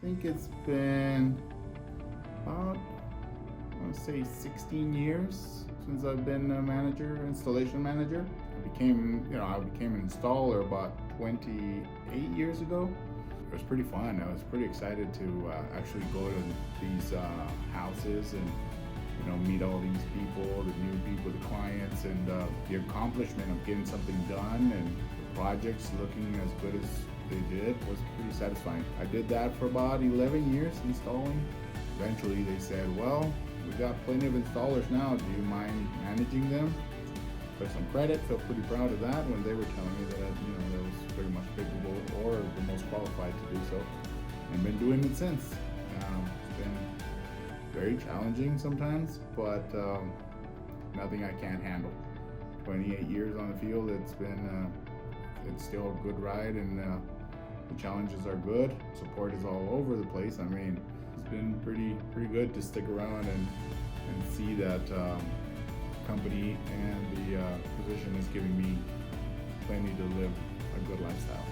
think it's been about, I want to say 16 years since I've been a manager, installation manager. I became an installer about 28 years ago. It was pretty fun. I was pretty excited to actually go to these houses and meet all these people, the new people, the clients, and the accomplishment of getting something done and the projects looking as good as they did was pretty satisfying. I did that for about 11 years installing. Eventually they said, well, we got plenty of installers now. Do you mind managing them? For some credit, feel pretty proud of that when they were telling me that that was pretty much capable or the most qualified to do so, and been doing it since. It's been very challenging sometimes, but nothing I can't handle. 28 years on the field, it's still a good ride, and the challenges are good. Support is all over the place. I mean, it's been pretty good to stick around and see that company and the position is giving me plenty to live a good lifestyle.